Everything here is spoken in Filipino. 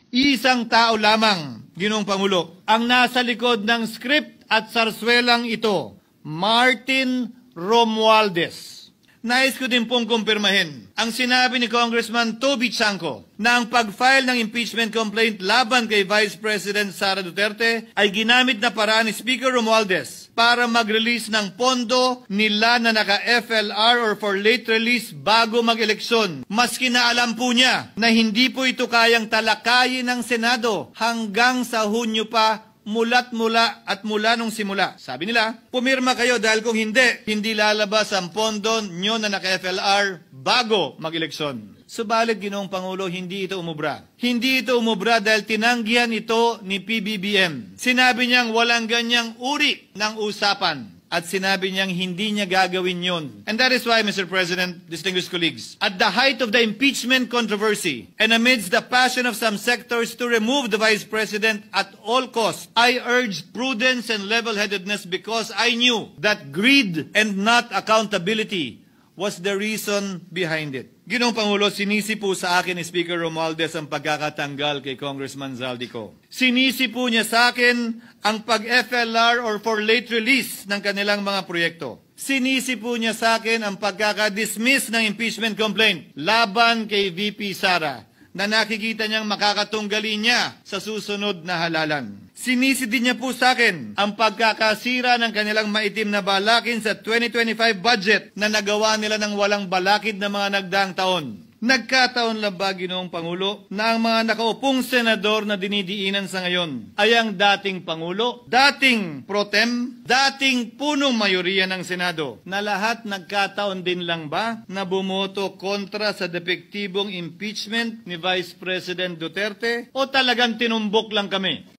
Isang tao lamang, Ginoong Pangulo, ang nasa likod ng script at sarswelang ito, Martin Romualdez. Nais ko din pong kumpirmahin ang sinabi ni Congressman Toby Chanco na ang pag-file ng impeachment complaint laban kay Vice President Sara Duterte ay ginamit na paraan ni Speaker Romualdez para mag-release ng pondo nila na naka-FLR or for late release bago mag-eleksyon. Maski na alam po niya na hindi po ito kayang talakayin ng Senado hanggang sa Hunyo pa mula nung simula. Sabi nila, pumirma kayo dahil kung hindi lalabas ang pondo nyo na naka-FLR bago mag-eleksyon. Subalit, Ginoong Pangulo, hindi ito umubra. Hindi ito umubra dahil tinanggihan ito ni PBBM. Sinabi niyang walang ganyang uri ng usapan. At sinabi niyang hindi niya gagawin yon. And that is why, Mr. President, distinguished colleagues, at the height of the impeachment controversy and amidst the passion of some sectors to remove the Vice President at all costs, I urged prudence and level-headedness because I knew that greed and not accountability was the reason behind it. Ginoong Pangulo, sinisi po sa akin ni Speaker Romualdez ang pagkakatanggal kay Congressman Zaldico. Sinisi po niya sa akin ang pag-FLR or for late release ng kanilang mga proyekto. Sinisi po niya sa akin ang pagkakadismiss ng impeachment complaint laban kay VP Sara na nakikita niyang makakatunggali niya sa susunod na halalan. Sinisi din niya po sa akin ang pagkakasira ng kanilang maitim na balakin sa 2025 budget na nagawa nila ng walang balakid na mga nagdaang taon. Nagkataon lang ba, Ginoong Pangulo, na ang mga nakaupong senador na dinidiinan sa ngayon ay ang dating Pangulo, dating Pro Tem, dating punong mayoriya ng Senado, na lahat nagkataon din lang ba na bumoto kontra sa depektibong impeachment ni Vice President Duterte o talagang tinumbok lang kami